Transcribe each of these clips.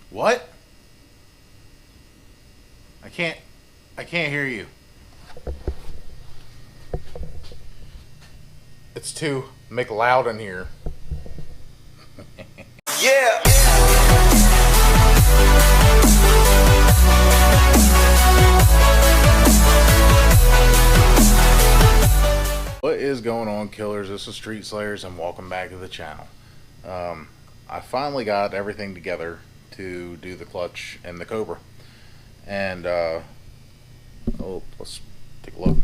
What? I can't hear you. It's too McLeod in here. Yeah. What is going on, killers? This is Street Slayers and welcome back to the channel. I finally got everything together to do the clutch and the Cobra. And let's take a look.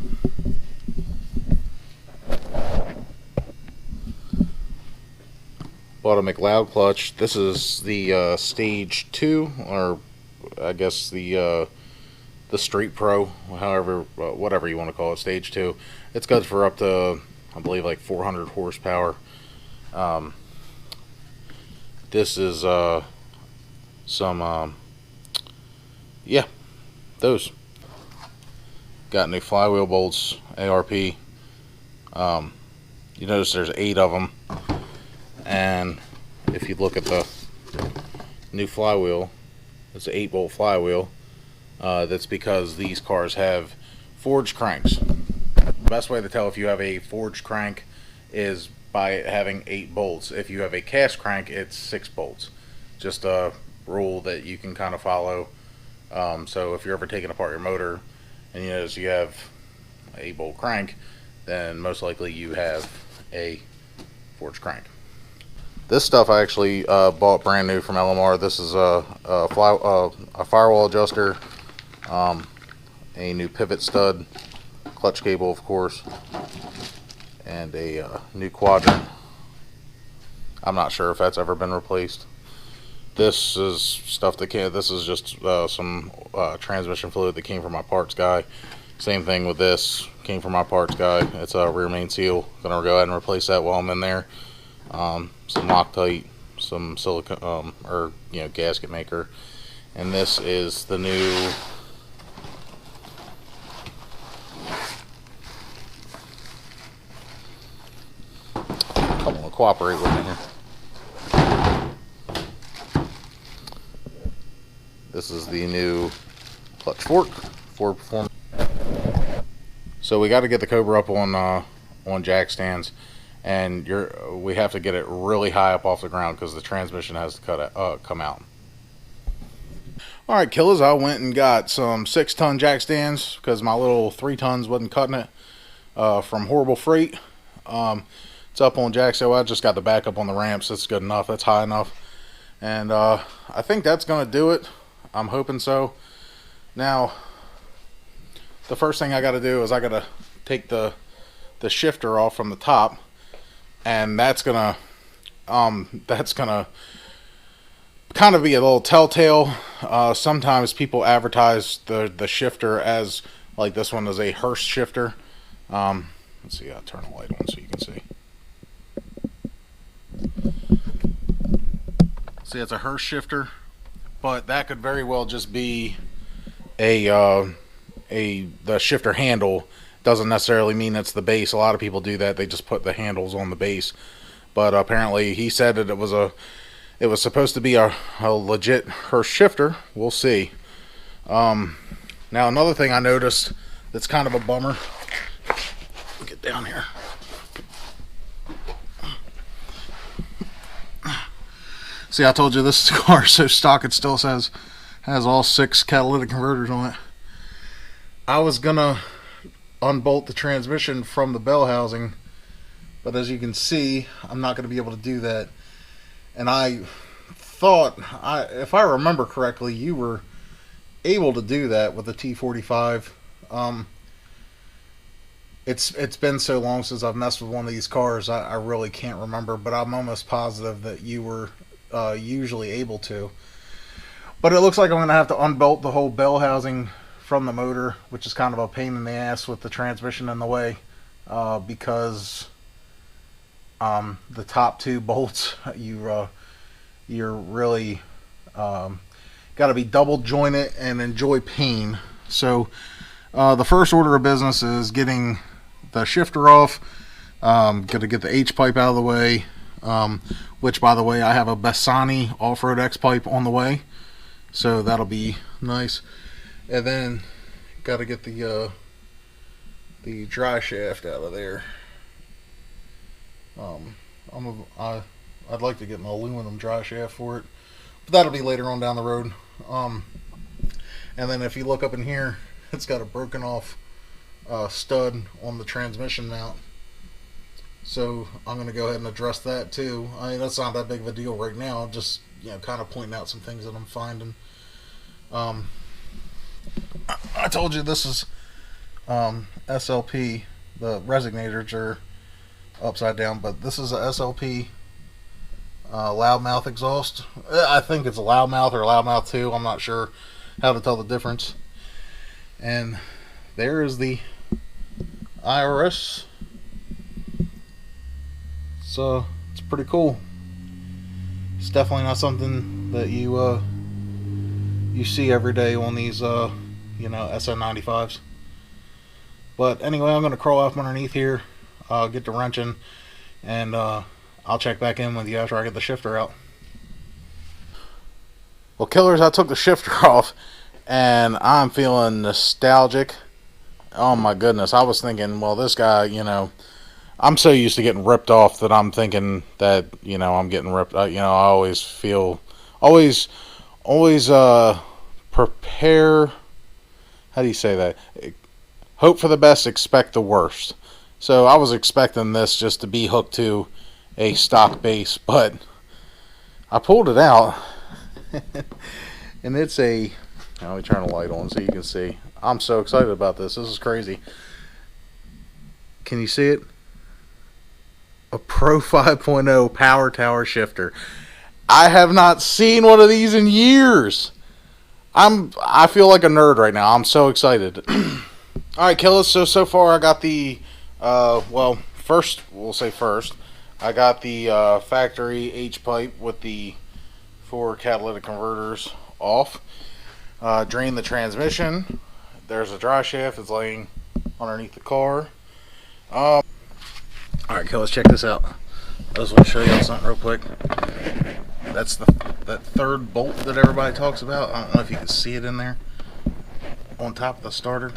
Bought a McLeod clutch. This is the stage 2, or I guess the Street Pro, however, whatever you want to call it, stage 2. It's good for up to, I believe, like 400 horsepower. This is yeah, those. Got new flywheel bolts, ARP. You notice there's 8 of them. And if you look at the new flywheel, it's an 8-bolt flywheel. That's because these cars have forged cranks. The best way to tell if you have a forged crank is by having 8 bolts. If you have a cast crank, it's 6 bolts. Just a rule that you can kind of follow. So if you're ever taking apart your motor and you notice you have a 8-bolt crank, then most likely you have a forged crank. This stuff I actually bought brand new from LMR. This is a firewall adjuster, a new pivot stud, clutch cable of course, and a new quadrant. I'm not sure if that's ever been replaced. This is stuff that came. This is just some transmission fluid that came from my parts guy. Same thing with this, came from my parts guy. It's a rear main seal. Gonna go ahead and replace that while I'm in there. Some Loctite, some silicone, or gasket maker, and this is the new come on, cooperate with me here. This is the new clutch fork for performance. So we got to get the Cobra up on jack stands, and we have to get it really high up off the ground because the transmission has to come out. Alright, killers, I went and got some 6-ton jack stands because my little 3 tons wasn't cutting it from Horrible Freight. It's up on jack, so I just got the back up on the ramps. That's good enough. That's high enough. And I think that's going to do it. I'm hoping so. Now, the first thing I got to do is I got to take the shifter off from the top. And that's gonna kind of be a little telltale. Sometimes people advertise the shifter as, like this one is a Hurst shifter. Let's see, I'll turn the light on so you can see. See, it's a Hurst shifter, but that could very well just be the shifter handle. Doesn't necessarily mean it's the base. A lot of people do that. They just put the handles on the base. But apparently he said that it was supposed to be a legit Hurst shifter. We'll see. Now another thing I noticed that's kind of a bummer. Get down here. See, I told you this car is so stock it still has all 6 catalytic converters on it. I was gonna unbolt the transmission from the bell housing, but as you can see, I'm not going to be able to do that. And I thought, if I remember correctly, you were able to do that with the T45. It's been so long since I've messed with one of these cars, I really can't remember, but I'm almost positive that you were usually able to. But it looks like I'm going to have to unbolt the whole bell housing from the motor, which is kind of a pain in the ass with the transmission in the way, because the top 2 bolts you're really got to be double jointed and enjoy pain. So the first order of business is getting the shifter off. Gonna get the H pipe out of the way, which by the way I have a Bassani off-road X pipe on the way. so that'll be nice. And then got to get the dry shaft out of there. I'd like to get an aluminum dry shaft for it, but that'll be later on down the road. And then if you look up in here, it's got a broken off stud on the transmission mount. So I'm going to go ahead and address that too. I mean, that's not that big of a deal right now. I'm just, kind of pointing out some things that I'm finding. I told you this is SLP. The resignators are upside down, but this is a SLP loudmouth exhaust. I think it's a loudmouth or a loudmouth 2. I'm not sure how to tell the difference. And there is the IRS. So it's pretty cool. It's definitely not something that you see every day on these SN95s. But anyway, I'm going to crawl off underneath here, get the wrenching, and I'll check back in with you after I get the shifter out. Well, killers, I took the shifter off, and I'm feeling nostalgic. Oh my goodness, I was thinking, well, this guy, I'm so used to getting ripped off that I'm thinking that, I'm getting ripped. I always feel, always prepare. How do you say that? Hope for the best, expect the worst. So I was expecting this just to be hooked to a stock base, but I pulled it out, and it's a. Let me turn the light on so you can see. I'm so excited about this. This is crazy. Can you see it? A Pro 5.0 power tower shifter. I have not seen one of these in years. I feel like a nerd right now. I'm so excited. Alright, killers, so far I got the first I got the factory H-pipe with the 4 catalytic converters off. Drained the transmission. There's a dry shaft that's laying underneath the car. Alright, killers, check this out. I just want to show y'all something real quick. That's that third bolt that everybody talks about. I don't know if you can see it in there on top of the starter.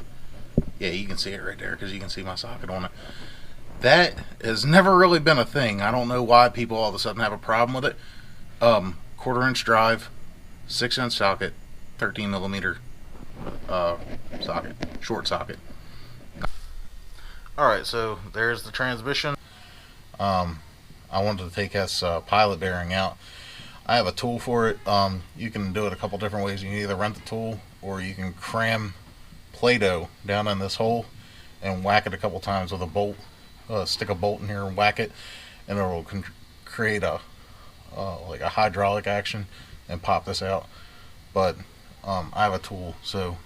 Yeah, you can see it right there because you can see my socket on it. That has never really been a thing. I don't know why people all of a sudden have a problem with it. 1/4-inch drive, 6-inch socket, 13mm socket, short socket. Alright, so there's the transmission. I wanted to take this pilot bearing out. I have a tool for it. You can do it a couple different ways. You can either rent the tool or you can cram Play-Doh down in this hole and whack it a couple times with a bolt. Stick a bolt in here and whack it, and it will create a like a hydraulic action and pop this out. But I have a tool. So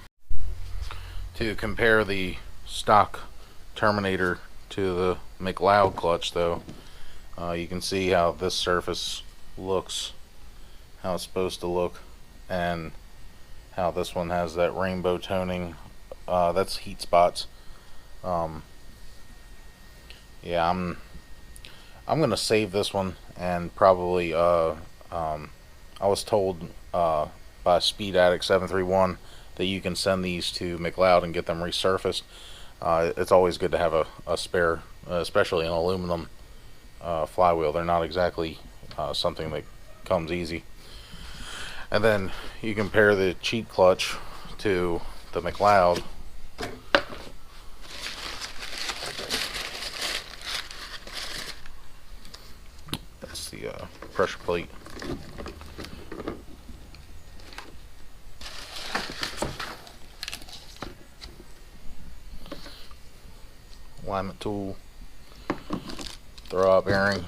to compare the stock Terminator to the McLeod clutch, though, you can see how this surface looks, how it's supposed to look, and how this one has that rainbow toning. That's heat spots. Yeah, I'm gonna save this one, and probably I was told by Speed Addict 731 that you can send these to McLeod and get them resurfaced. It's always good to have a spare, especially an aluminum flywheel. They're not exactly something that comes easy. And then you compare the cheap clutch to the McLeod. That's the pressure plate. Alignment tool. Throwout bearing.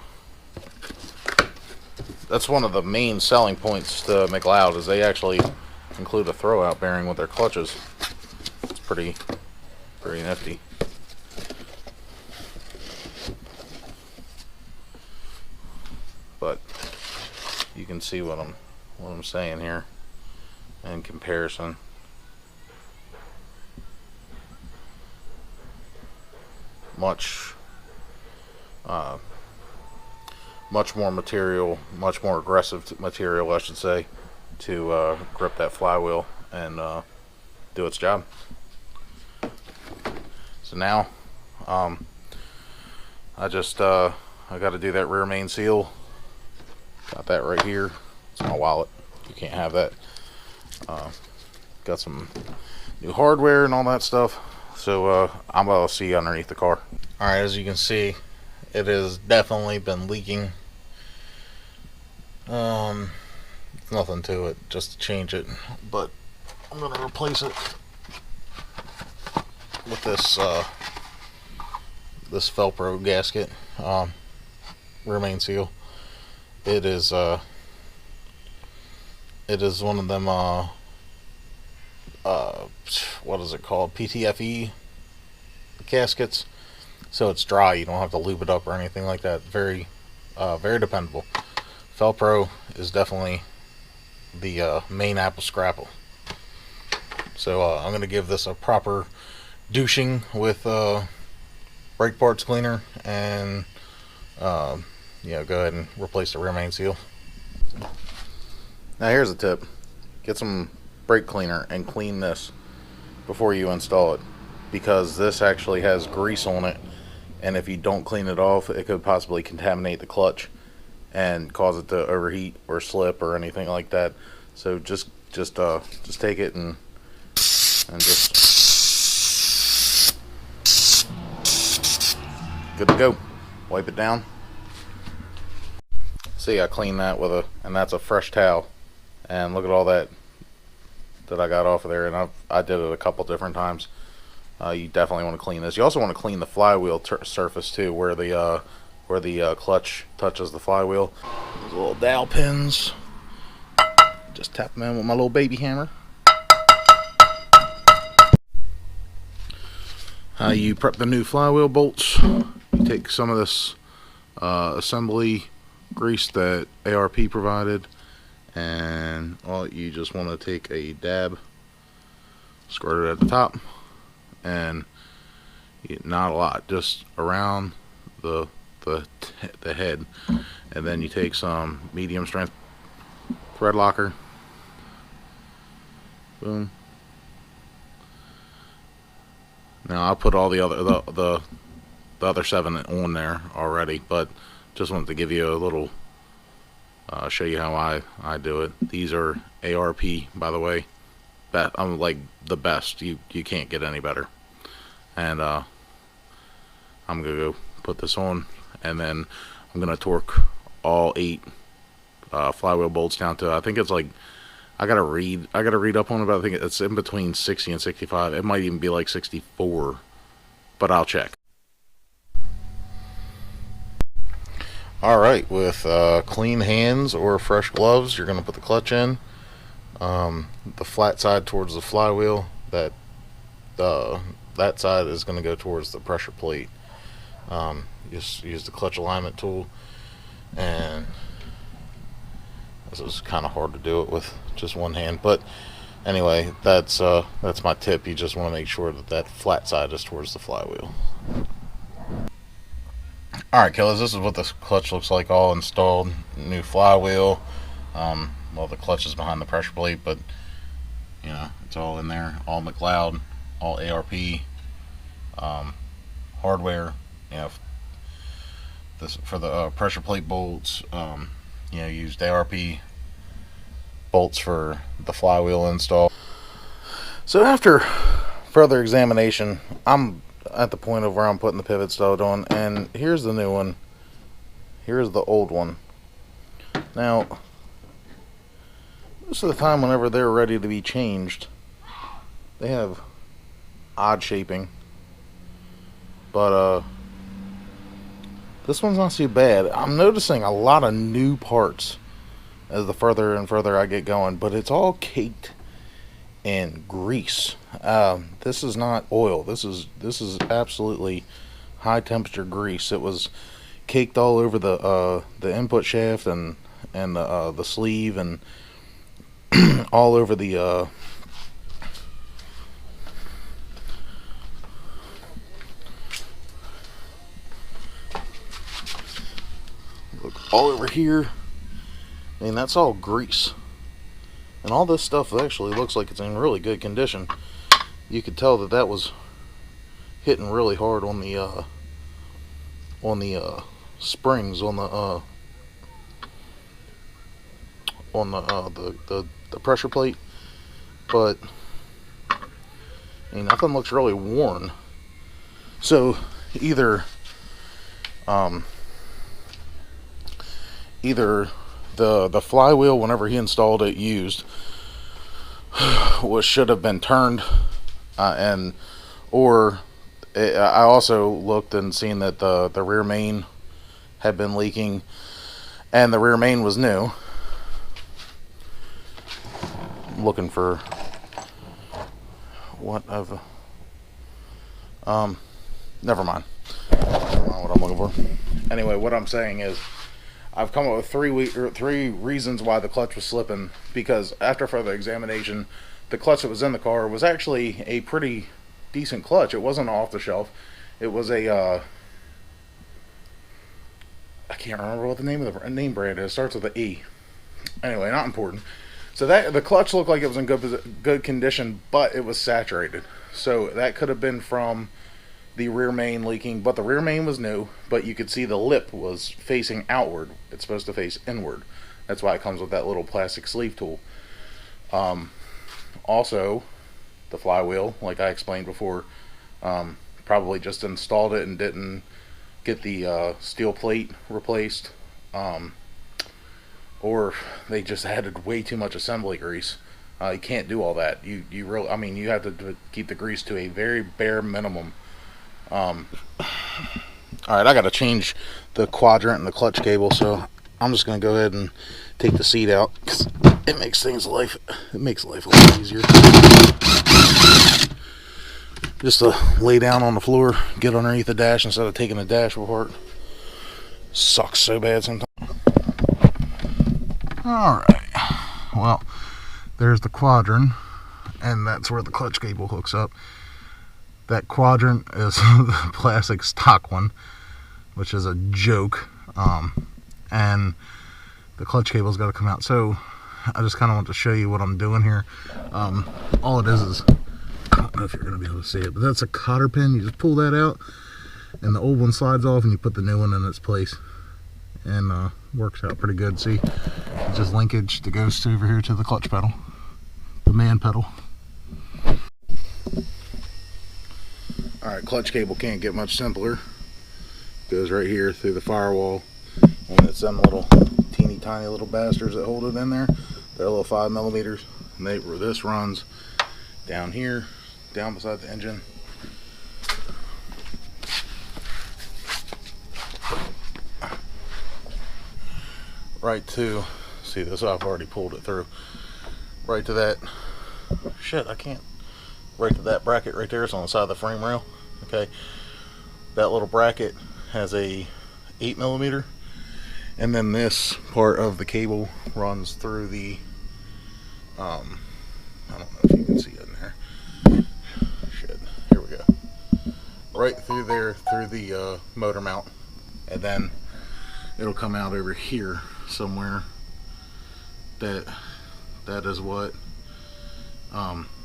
That's one of the main selling points to McLeod, is they actually include a throwout bearing with their clutches. It's pretty nifty. But you can see what I'm saying here in comparison. Much more material, much more aggressive material, I should say, to grip that flywheel and do its job. So now I got to do that rear main seal. Got that right here. It's my wallet. You can't have that. Got some new hardware and all that stuff. So I'm gonna see underneath the car. All right, as you can see, it has definitely been leaking. Nothing to it, just to change it. But I'm gonna replace it with this this Velcro gasket, rear main seal. It is one of them what is it called, PTFE gaskets. So it's dry, you don't have to lube it up or anything like that. Very dependable. Velcro is definitely the main apple scrapple. So I'm going to give this a proper douching with brake parts cleaner, and go ahead and replace the rear main seal. Now here's a tip: get some brake cleaner and clean this before you install it, because this actually has grease on it, and if you don't clean it off, it could possibly contaminate the clutch and cause it to overheat or slip or anything like that. So just take it and just good to go. Wipe it down. See, I cleaned that with and that's a fresh towel, and look at all that I got off of there, and I did it a couple different times. You definitely want to clean this. You also want to clean the flywheel surface too, where the clutch touches the flywheel. Those little dowel pins, just tap them in with my little baby hammer. You prep the new flywheel bolts. You take some of this assembly grease that ARP provided, and you just want to take a dab, squirt it at the top, and not a lot, just around the head, and then you take some medium strength thread locker. Boom. Now I put all the other 7 on there already, but just wanted to give you a little show you how I do it. These are ARP, by the way. I'm like the best. You can't get any better. And I'm gonna go put this on, and then I'm gonna torque all 8 flywheel bolts down to, I think it's like, I gotta read up on it, but I think it's in between 60 and 65. It might even be like 64, but I'll check. Alright, with clean hands or fresh gloves, you're going to put the clutch in. The flat side towards the flywheel, that side is going to go towards the pressure plate. Just use the clutch alignment tool, and this is kind of hard to do it with just one hand, but anyway, that's my tip. You just want to make sure that flat side is towards the flywheel. Alright, killers, this is what the clutch looks like all installed. New flywheel. Well, the clutch is behind the pressure plate, but it's all in there. All McLeod, all ARP, hardware. This for the pressure plate bolts. Used ARP bolts for the flywheel install. So after further examination, I'm at the point of where I'm putting the pivot stud on, and here's the new one, here's the old one. Now most of the time whenever they're ready to be changed, they have odd shaping, but this one's not too bad. I'm noticing a lot of new parts as the further and further I get going, but it's all caked in grease. This is not oil. This is absolutely high temperature grease. It was caked all over the input shaft and the sleeve, and all over the look all over here. I mean, that's all grease. And all this stuff actually looks like it's in really good condition. You could tell that that was hitting really hard on the springs on the pressure plate, but I mean, nothing looks really worn. So either the flywheel, whenever he installed it, used should have been turned, or I also looked and seen that the rear main had been leaking, and the rear main was new. I'm looking for what I've never mind. Never mind what I'm looking for. Anyway, what I'm saying is, I've come up with three reasons why the clutch was slipping, because after further examination, the clutch that was in the car was actually a pretty decent clutch. It wasn't off the shelf. It was a I can't remember what the name of the name brand is. It starts with an E. Anyway, not important. So that the clutch looked like it was in good condition, but it was saturated. So that could have been from the rear main leaking, but the rear main was new, but you could see the lip was facing outward. It's supposed to face inward. That's why it comes with that little plastic sleeve tool. Also, the flywheel, like I explained before, probably just installed it and didn't get the steel plate replaced, or they just added way too much assembly grease. You can't do all that. You really, I mean, you have to keep the grease to a very bare minimum. Alright, I gotta change the quadrant and the clutch cable, so I'm just gonna go ahead and take the seat out, because it makes life a lot easier. Just to lay down on the floor, get underneath the dash instead of taking the dash apart. Sucks so bad sometimes. Alright, well, there's the quadrant, and that's where the clutch cable hooks up. That quadrant is the plastic stock one, which is a joke, and the clutch cable's got to come out. So I just kind of want to show you what I'm doing here. All it is I don't know if you're going to be able to see it, but that's a cotter pin. You just pull that out, and the old one slides off, and you put the new one in its place, and works out pretty good. See, it's just linkage that goes over here to the clutch pedal, the man pedal. Alright, clutch cable can't get much simpler. Goes right here through the firewall, and it's them little teeny tiny little bastards that hold it in there. They're little 5mm, and this runs down here, down beside the engine. Right to, see this, I've already pulled it through. Right to that, shit, I can't. Right to that bracket right there. It's on the side of the frame rail. Okay, that little bracket has a 8mm, and then this part of the cable runs through the I don't know if you can see it in there. Shit, here we go. Right through there, through the motor mount, and then it'll come out over here somewhere. That is what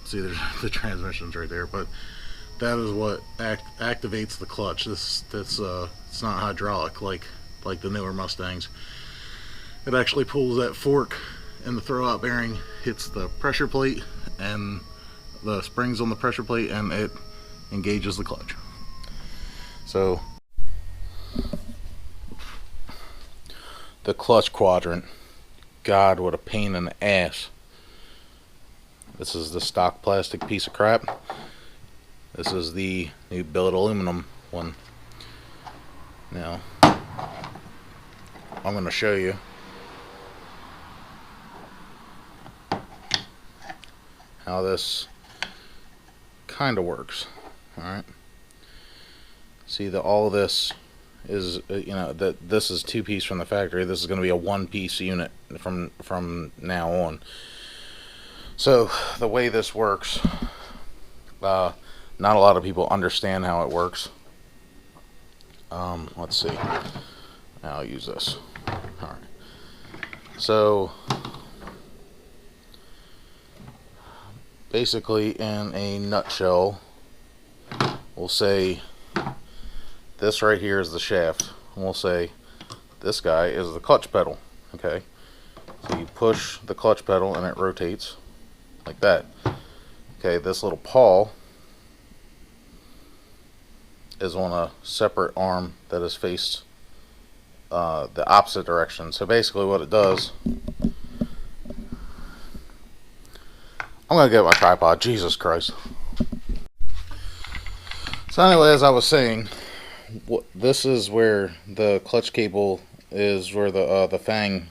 see, there's the transmission's right there, but that is what activates the clutch. It's not hydraulic like the newer Mustangs. It actually pulls that fork, and the throwout bearing hits the pressure plate and the springs on the pressure plate, and it engages the clutch. So the clutch quadrant, God, what a pain in the ass. This is the stock plastic piece of crap. This is the new billet aluminum one. Now, I'm going to show you how this kind of works. Alright. See that all this is, you know, that this is 2-piece from the factory. This is going to be a 1-piece unit from now on. So the way this works, not a lot of people understand how it works. Let's see. I'll use this. Alright. So basically, in a nutshell, we'll say this right here is the shaft, and we'll say this guy is the clutch pedal. Okay, so you push the clutch pedal and it rotates like that. Okay, this little pawl is on a separate arm that is faced the opposite direction. So basically what it does, I'm gonna get my tripod, Jesus Christ. So anyway, as I was saying, this is where the clutch cable is, where the fang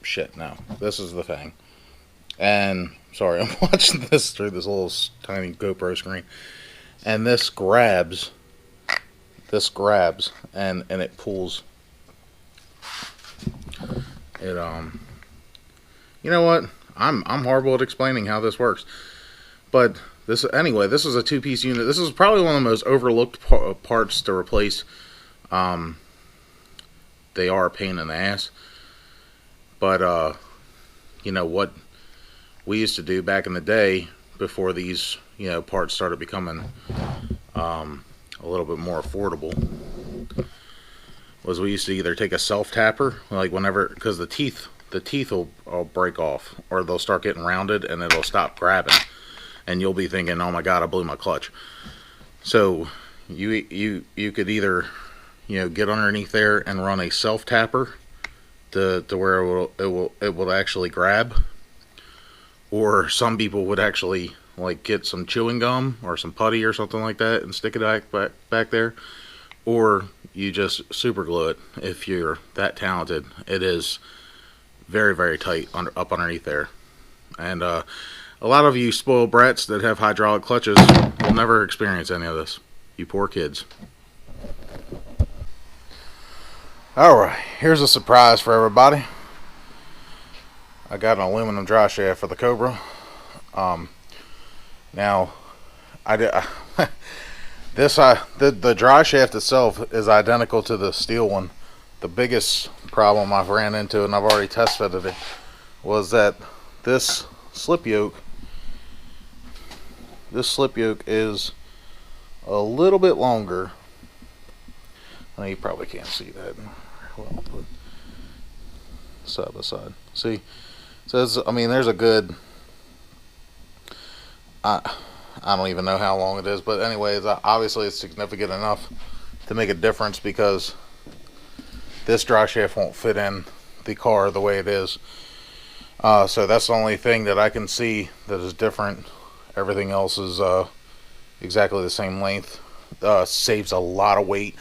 shit, no, this is the fang. And sorry, I'm watching this through this little tiny GoPro screen, and this grabs and it pulls it. You know what, I'm horrible at explaining how this works, but this is a two-piece unit. This is probably one of the most overlooked parts to replace. They are a pain in the ass, but you know what we used to do back in the day, before these parts started becoming a little bit more affordable, was we used to either take a self tapper, like whenever, because the teeth will break off, or they'll start getting rounded and it'll stop grabbing, and you'll be thinking, oh my god, I blew my clutch. So you could either get underneath there and run a self tapper to where it will actually grab, or some people would actually like get some chewing gum or some putty or something like that and stick it back there, or you just super glue it if you're that talented. It is very, very tight up underneath there, and a lot of you spoiled brats that have hydraulic clutches will never experience any of this. You poor kids. Alright, here's a surprise for everybody. I got an aluminum dry shaft for the Cobra. Now, the dry shaft itself is identical to the steel one. The biggest problem I've ran into, and I've already test fitted it, was that this slip yoke is a little bit longer. Well, you probably can't see that. Well, I'll put side by side. See, so there's a good, I don't even know how long it is, but anyways, obviously it's significant enough to make a difference, because this dry shaft won't fit in the car the way it is. So that's the only thing that I can see that is different. Everything else is exactly the same length. Saves a lot of weight,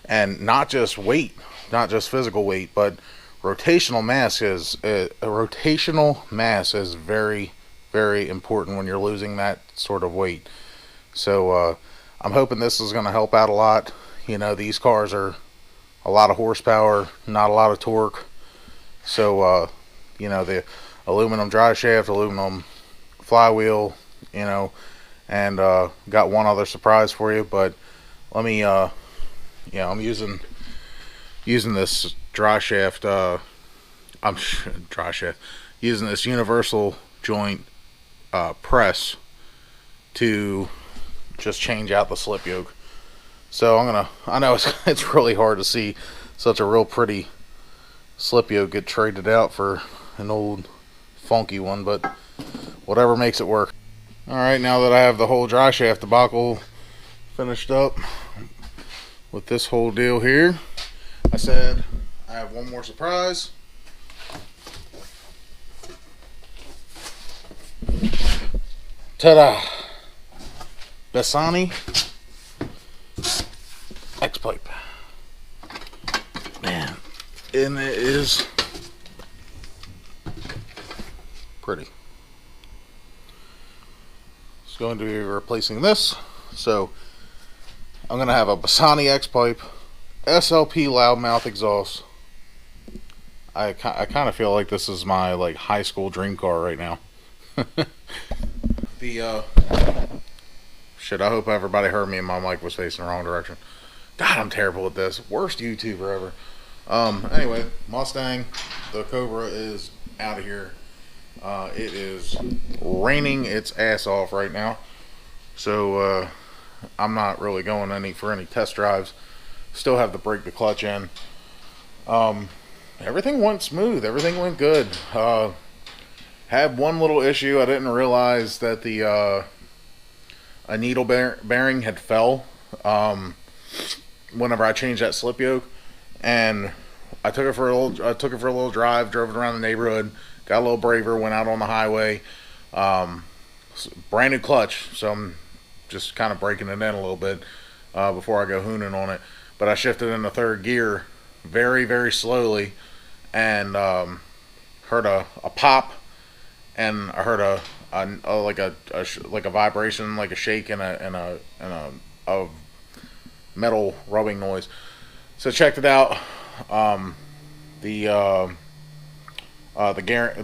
and not just weight, not just physical weight, but rotational mass is very, very important when you're losing that sort of weight. So I'm hoping this is going to help out a lot. These cars are a lot of horsepower, not a lot of torque. So the aluminum dry shaft, aluminum flywheel, and got one other surprise for you. But let me I'm using this dry shaft, using this universal joint press to just change out the slip yoke. So I know it's really hard to see such a real pretty slip yoke get traded out for an old funky one, but whatever makes it work. Alright, now that I have the whole dry shaft debacle finished up with this whole deal here, I said I have one more surprise. Ta-da! Bassani X-pipe. Man, and it is pretty. It's going to be replacing this. So I'm going to have a Bassani X-pipe, SLP loudmouth exhaust. I kind of feel like this is my high school dream car right now. Shit, I hope everybody heard me and my mic was facing the wrong direction. God, I'm terrible at this. Worst YouTuber ever. Anyway, Mustang, the Cobra is out of here. It is raining its ass off right now, so I'm not really going for any test drives. Still have to break the clutch in. Everything went smooth. Everything went good. Had one little issue. I didn't realize that the a needle bearing had fell whenever I changed that slip yoke, and I took it for a little drive, drove it around the neighborhood, got a little braver, went out on the highway. Brand new clutch, so I'm just kind of breaking it in a little bit before I go hooning on it. But I shifted into third gear very, very slowly, and heard a pop, and I heard like a vibration, like a shake, and a metal rubbing noise. So checked it out. The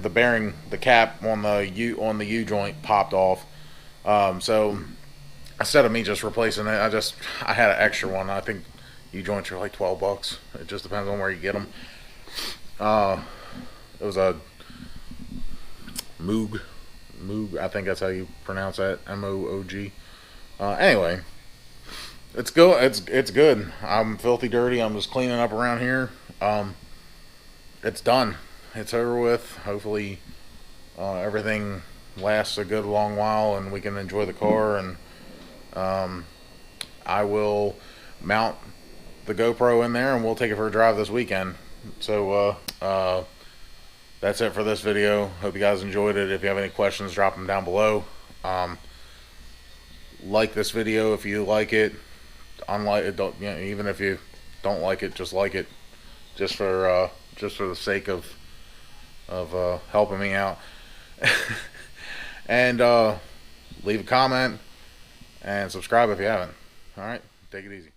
bearing, the cap on the U joint popped off. So instead of me just replacing it, I had an extra one. I think U joints are like $12. It just depends on where you get them. It was a Moog. I think that's how you pronounce that. MOOG. Anyway, it's good. I'm filthy dirty. I'm just cleaning up around here. It's done. It's over with. Hopefully, everything lasts a good long while, and we can enjoy the car. And I will mount the GoPro in there, and we'll take it for a drive this weekend. So that's it for this video. Hope you guys enjoyed it. If you have any questions, drop them down below. Like this video if you like it. Even if you don't like it, just like it, just for the sake of helping me out. And leave a comment and subscribe if you haven't. All right, take it easy.